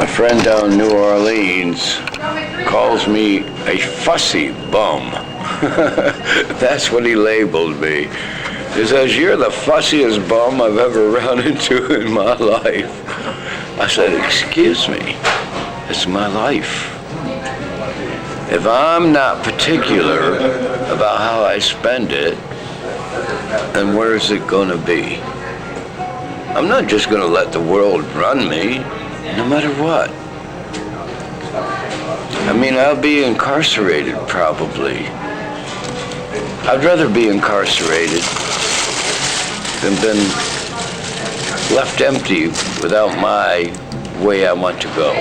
My friend down in New Orleans calls me a fussy bum. That's what he labeled me. He says, "You're the fussiest bum I've ever run into in my life." I said, "Excuse me, it's my life. If I'm not particular about how I spend it, then where is it going to be? I'm not just going to let the world run me, no matter what. I mean, I'll be incarcerated, probably. I'd rather be incarcerated than been left empty without my way I want to go."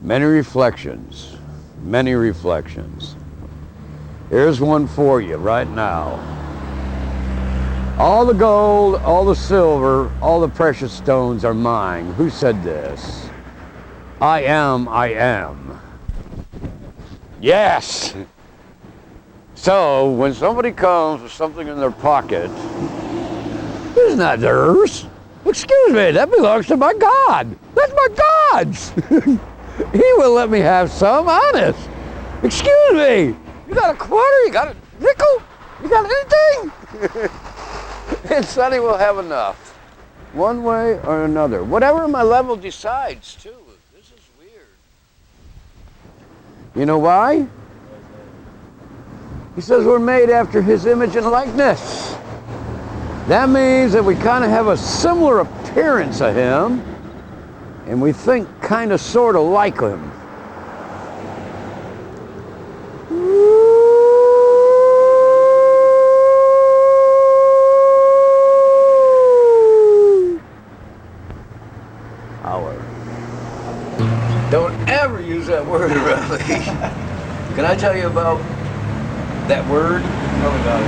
Many reflections, many reflections. Here's one for you right now. All the gold, all the silver, all the precious stones are mine. Who said this? I am, I am. Yes! So, when somebody comes with something in their pocket, it's not theirs. Excuse me, that belongs to my God. That's my God's. He will let me have some, honest. Excuse me, you got a quarter, you got a nickel, you got anything? And Sonny will have enough, one way or another. Whatever my level decides, too. This is weird. You know why? He says we're made after his image and likeness. That means that we kind of have a similar appearance of him, and we think kind of sort of like him. Don't ever use that word around me. Can I tell you about that word? Tell me about it.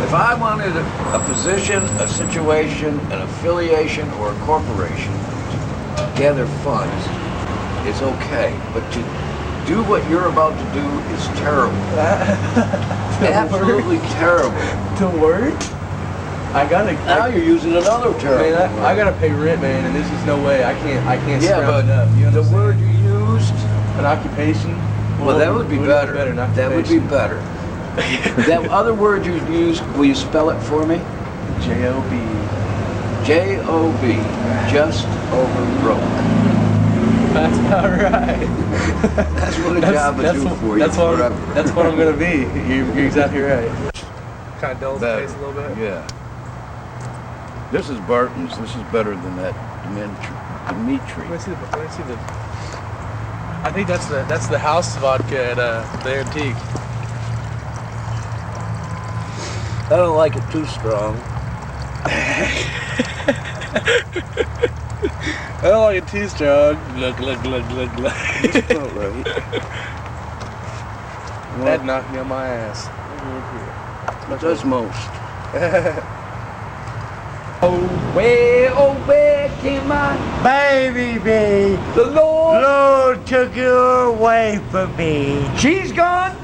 If I wanted a position, a situation, an affiliation, or a corporation to gather funds, it's okay. But to do what you're about to do is terrible. Absolutely terrible. The word? Now you're using another term. Man, I gotta pay rent, man, and this is no way. I can't scrounge it up. You the word you used, an occupation. Well, that would be better. That would be better. That other word you used, will you spell it for me? J-O-B. J-O-B. Just over broke. That's not right. That's what a job would do for you forever. That's what I'm gonna be. You're exactly right. Kind of dulls the face a little bit. Yeah. This is Barton's. This is better than that Dimitri. Let me see the. I think that's the house vodka at the Antique. I don't like it too strong. I don't like it too strong. Glug. It's about right. That knocked me on my ass. It does most. Oh, where came my baby be? The Lord took her away from me. She's gone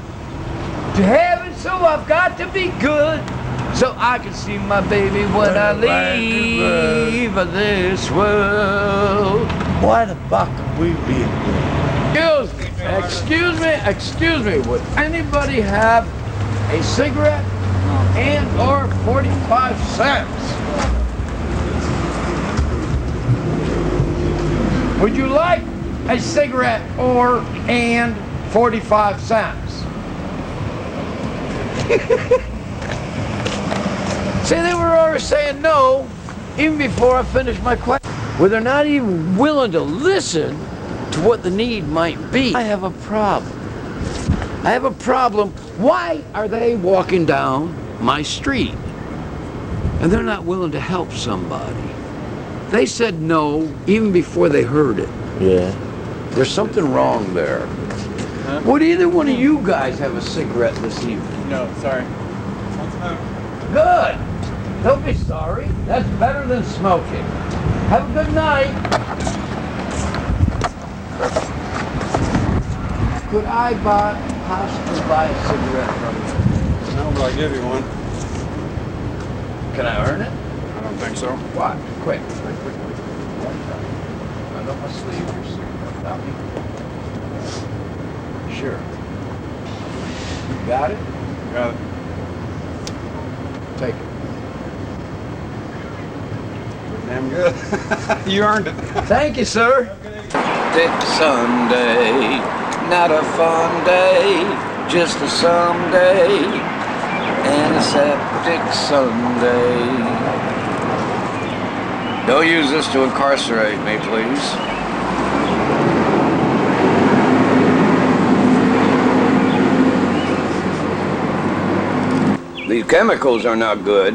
to heaven, so I've got to be good, so I can see my baby when I leave this world. Why the fuck have we been here? Excuse me, would anybody have a cigarette and or 45 cents? Would you like a cigarette and 45 cents? See, they were alreys saying no, even before I finished my question. Well, they're not even willing to listen to what the need might be. I have a problem. Why are they walking down my street and they're not willing to help somebody? They said no even before they heard it. Yeah. There's something wrong there. Huh? Would either one of you guys have a cigarette this evening? No, sorry. Good. Don't be sorry. That's better than smoking. Have a good night. Could I possibly buy a cigarette from you? No, but I'll give you one. Can I earn it? I don't think so. What? Quick. I got my sleeve. Your sleeve. Without me. Sure. You got it? Got it. Take it. Damn good. You earned it. Thank you, sir. Dick Sunday, not a fun day, just a someday, antiseptic Sunday. Don't use this to incarcerate me, please. These chemicals are not good,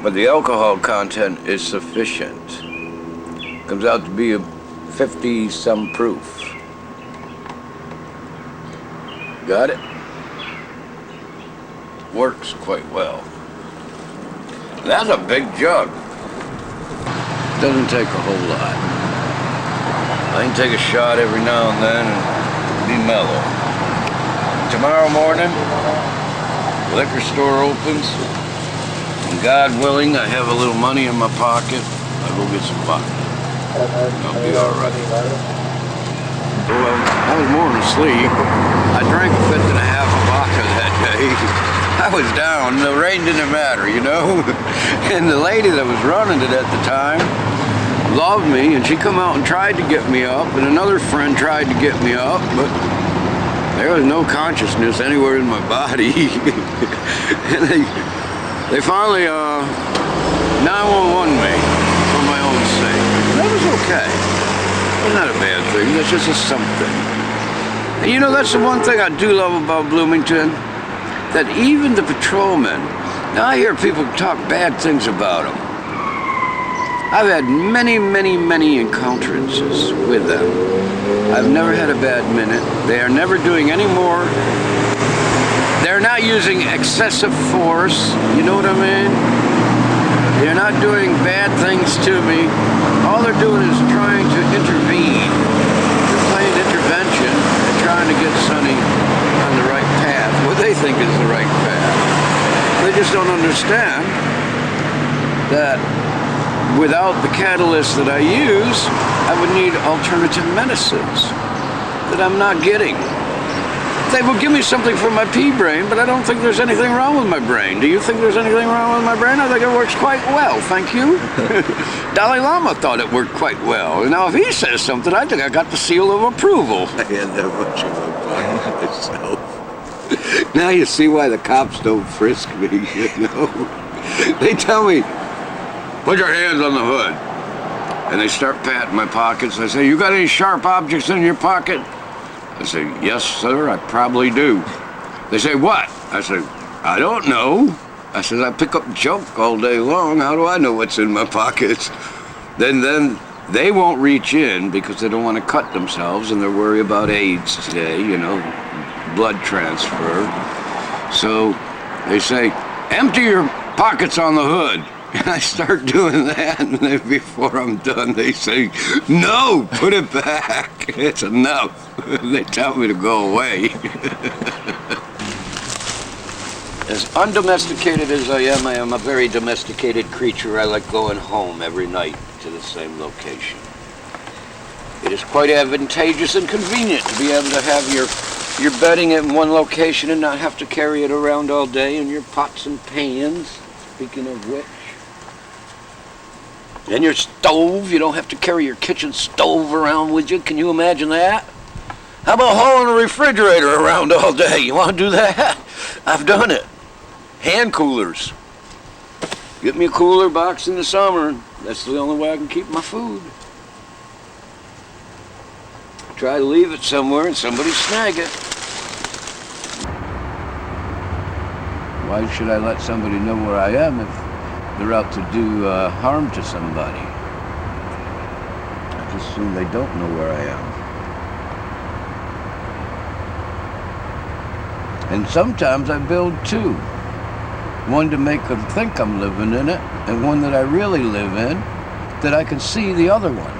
but the alcohol content is sufficient. Comes out to be a 50-some proof. Got it? Works quite well. That's a big jug. Doesn't take a whole lot. I can take a shot every now and then and be mellow. Tomorrow morning, liquor store opens, and God willing, I have a little money in my pocket. I'll go get some vodka. I'll be all right. Well, I was more than asleep. I drank a fifth and a half of vodka that day. I was down. The rain didn't matter, you know? And the lady that was running it at the time loved me, and she come out and tried to get me up, and another friend tried to get me up, but there was no consciousness anywhere in my body. And they finally 911 me for my own sake. That was okay. It's not a bad thing. That's just a something. And you know, that's the one thing I do love about Bloomington, that even the patrolmen, now I hear people talk bad things about them. I've had many, many, many encounters with them. I've never had a bad minute. They are never doing any more. They're not using excessive force, you know what I mean? They're not doing bad things to me. All they're doing is trying to intervene. They're playing intervention and trying to get Sonny on the right path, what they think is the right path. They just don't understand that without the catalyst that I use, I would need alternative medicines that I'm not getting. They will give me something for my pea brain, but I don't think there's anything wrong with my brain. Do you think there's anything wrong with my brain? I think it works quite well, thank you. Dalai Lama thought it worked quite well. Now, if he says something, I think I got the seal of approval. I had that much of a pocket myself. Now you see why the cops don't frisk me, you know? They tell me, put your hands on the hood. And they start patting my pockets. I say, you got any sharp objects in your pocket? I say, yes, sir, I probably do. They say, what? I say, I don't know. I said, I pick up junk all day long. How do I know what's in my pockets? Then they won't reach in because they don't want to cut themselves, and they're worried about AIDS today, you know, blood transfer. So they say, empty your pockets on the hood. And I start doing that, and then before I'm done, they say, no, put it back. It's enough. They tell me to go away. As undomesticated as I am a very domesticated creature. I like going home every night to the same location. It is quite advantageous and convenient to be able to have your bedding in one location and not have to carry it around all day, and your pots and pans, speaking of which. And your stove, you don't have to carry your kitchen stove around with you. Can you imagine that? How about hauling a refrigerator around all day? You want to do that? I've done it. Hand coolers. Get me a cooler box in the summer. That's the only way I can keep my food. Try to leave it somewhere and somebody snag it. Why should I let somebody know where I am if they're out to do harm to somebody? I just assume they don't know where I am. And sometimes I build two. One to make them think I'm living in it, and one that I really live in, that I can see the other one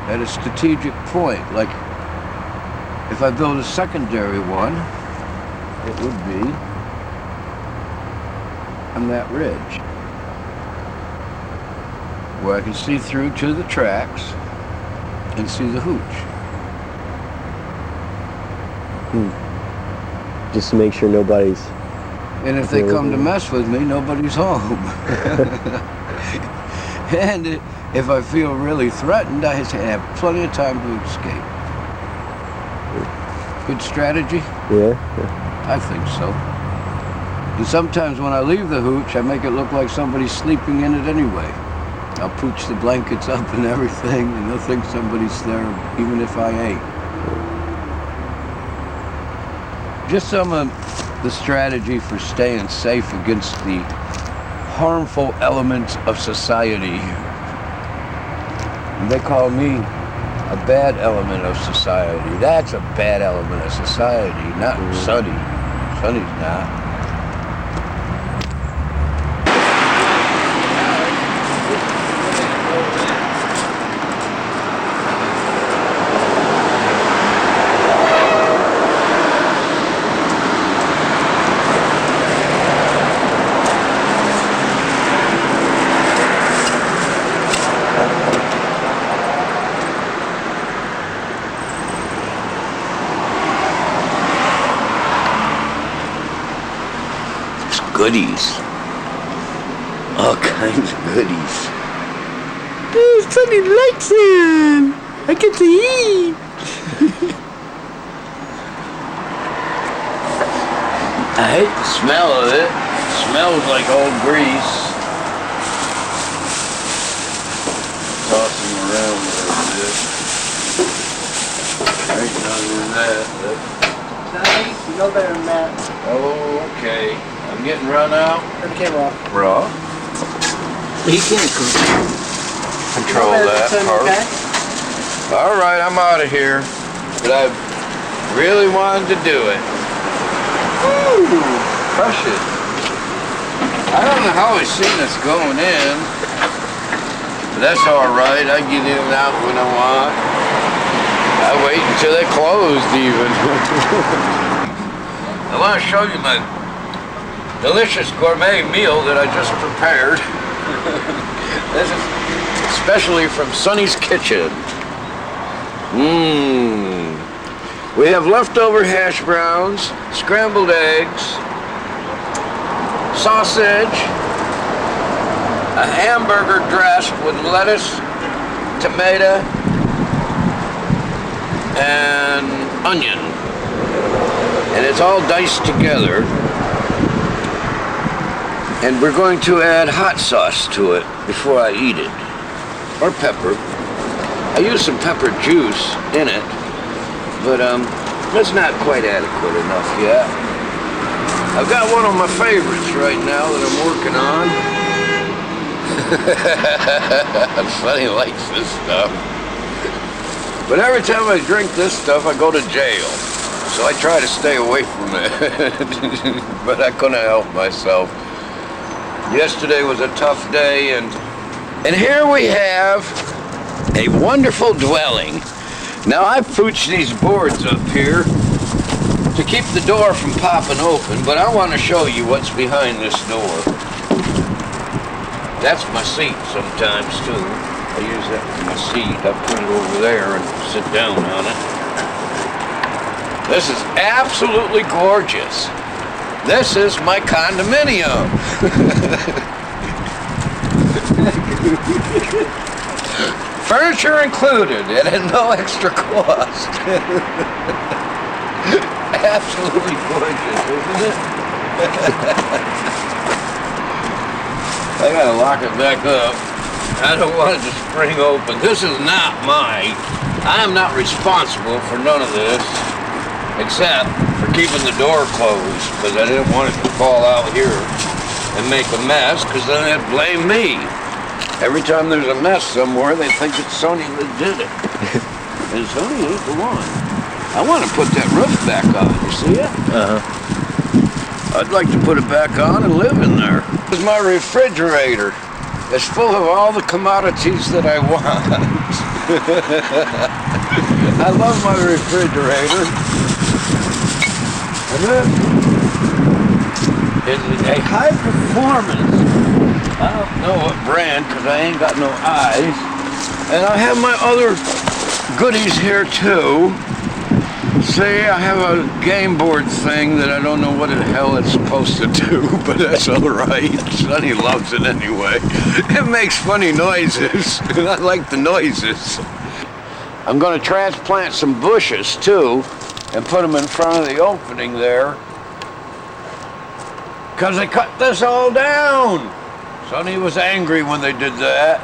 at a strategic point. Like, if I build a secondary one, it would be on that ridge where I can see through to the tracks and see the hooch. Just to make sure nobody's... And if they come to mess with me, nobody's home. And if I feel really threatened, I have plenty of time to escape. Good strategy? Yeah. I think so. And sometimes when I leave the hooch, I make it look like somebody's sleeping in it anyway. I'll pooch the blankets up and everything, and they'll think somebody's there, even if I ain't. Just some of the strategy for staying safe against the harmful elements of society. And they call me a bad element of society. That's a bad element of society, not Sonny. Sonny's not. Goodies. All kinds of goodies. Oh, Sonny likes him. I get to eat. I hate the smell of it. It smells like old grease. Toss them around a little bit. There ain't nothing in that. Nice, you know better than that. Oh, okay. I'm getting run out. Turn the camera off. Raw. He can't Control that part. Okay? All right, I'm out of here. But I really wanted to do it. Woo! Crush it. I don't know how he's seen us going in. But that's all right. I get in and out when I want. I wait until they closed even. I want to show you my delicious gourmet meal that I just prepared. This is especially from Sonny's kitchen. We have leftover hash browns, scrambled eggs, sausage, a hamburger dressed with lettuce, tomato, and onion. And it's all diced together. And we're going to add hot sauce to it before I eat it. Or pepper. I use some pepper juice in it, but that's not quite adequate enough yet. I've got one of my favorites right now that I'm working on. Sonny likes this stuff. But every time I drink this stuff, I go to jail. So I try to stay away from it. But I couldn't help myself. Yesterday was a tough day, and here we have a wonderful dwelling. Now I've pooched these boards up here to keep the door from popping open, but I want to show you what's behind this door. That's my seat sometimes too. I use that for my seat. I put it over there and sit down on it. This is absolutely gorgeous. This is my condominium. Furniture included and at no extra cost. Absolutely gorgeous, isn't it? I gotta lock it back up. I don't want it to spring open. This is not mine. I am not responsible for none of this, except for keeping the door closed, because I didn't want it to fall out here and make a mess, because then they'd blame me. Every time there's a mess somewhere, they think it's Sonny that did it. And Sonny ain't the one. I want to put that roof back on, you see it? I'd like to put it back on and live in there. This is my refrigerator. It's full of all the commodities that I want. I love my refrigerator. And then It is a high performance. I don't know what brand because I ain't got no eyes. And I have my other goodies here too. See, I have a game board thing that I don't know what the hell it's supposed to do, but that's all right. Sonny loves it anyway. It makes funny noises, and I like the noises. I'm going to transplant some bushes too, and put them in front of the opening there, because they cut this all down. Sonny was angry when they did that.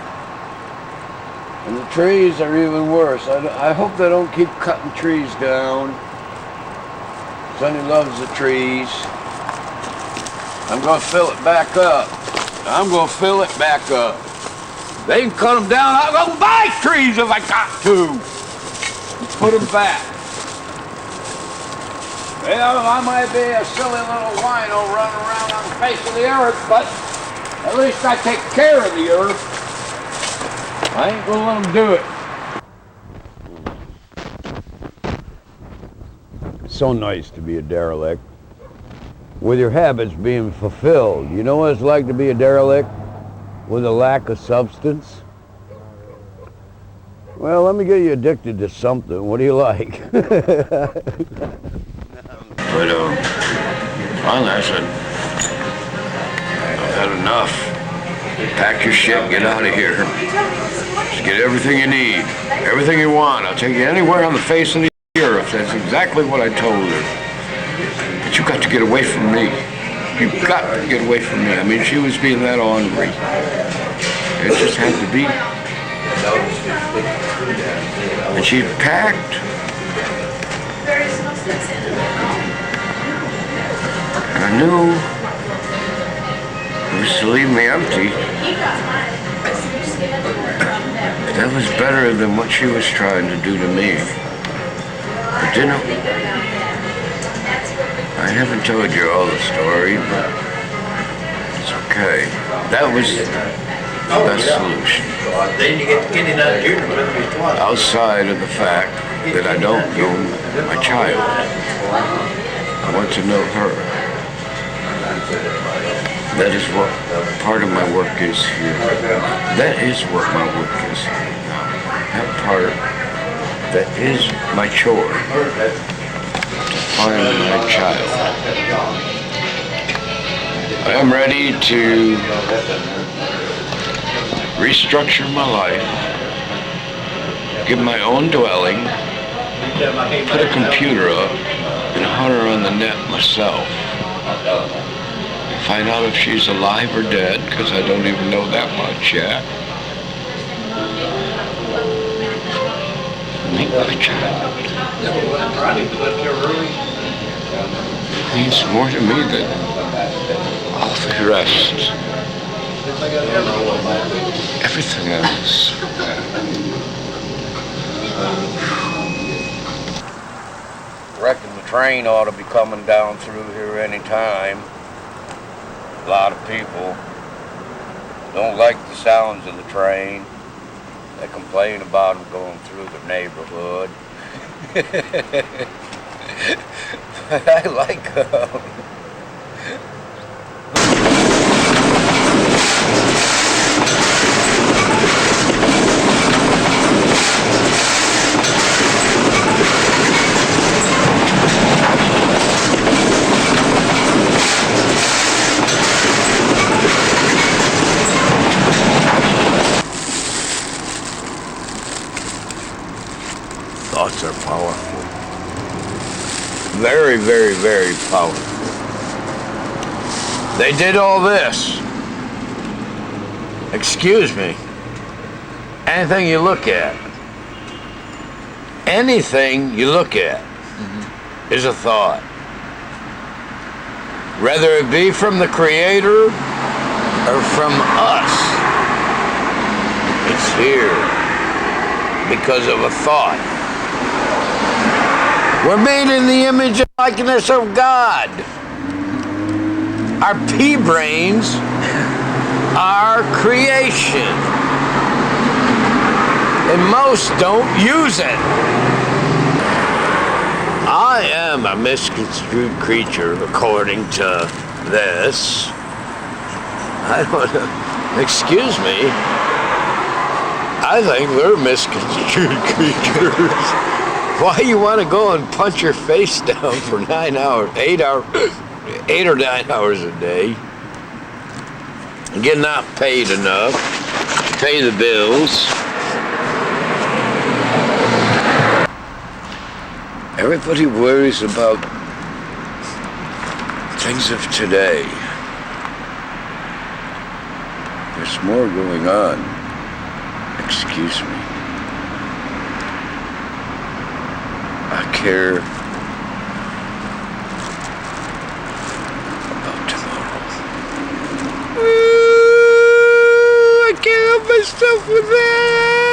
And the trees are even worse. I hope they don't keep cutting trees down. Sonny loves the trees. I'm going to fill it back up. I'm going to fill it back up. They can cut them down. I'll go buy trees if I got to. Put them back. Well, I might be a silly little wino running around on the face of the earth, but at least I take care of the earth. I ain't gonna let them do it. It's so nice to be a derelict. With your habits being fulfilled. You know what it's like to be a derelict with a lack of substance? Well, let me get you addicted to something. What do you like? But finally I said, I've had enough. Pack your shit, get out of here. Just get everything you need, everything you want. I'll take you anywhere on the face of the earth. That's exactly what I told her. But you got to get away from me. You've got to get away from me. I mean, she was being that ornery. It just had to be. And she packed. And I knew it was to leave me empty. That was better than what she was trying to do to me. But you know, I haven't told you all the story, but it's okay. That was the best solution. Outside of the fact that I don't know my child, I want to know her. That is what part of my work is here. That is what my work is here. That part, that is my chore. To find my child. I am ready to restructure my life, give my own dwelling, put a computer up, and hunt her on the net myself. Find out if she's alive or dead, because I don't even know that much yet. Meet my child. It means more to me than all the rest. Everything else. Reckon the train ought to be coming down through here any time. A lot of people don't like the sounds of the train. They complain about them going through the neighborhood. But I like them. Thoughts are powerful. Very, very, very powerful. They did all this. Excuse me. Anything you look at, is a thought. Whether it be from the Creator or from us, it's here because of a thought. We're made in the image and likeness of God. Our Pea-Brains are creation. And most don't use it. I am a misconstrued creature according to this. I don't know. Excuse me. I think they're misconstrued creatures. Why you want to go and punch your face down for 9 hours, 8 hours, 8 or 9 hours a day? And get not paid enough to pay the bills. Everybody worries about things of today. There's more going on. Excuse me. I care about tomorrow. I can't help myself with that.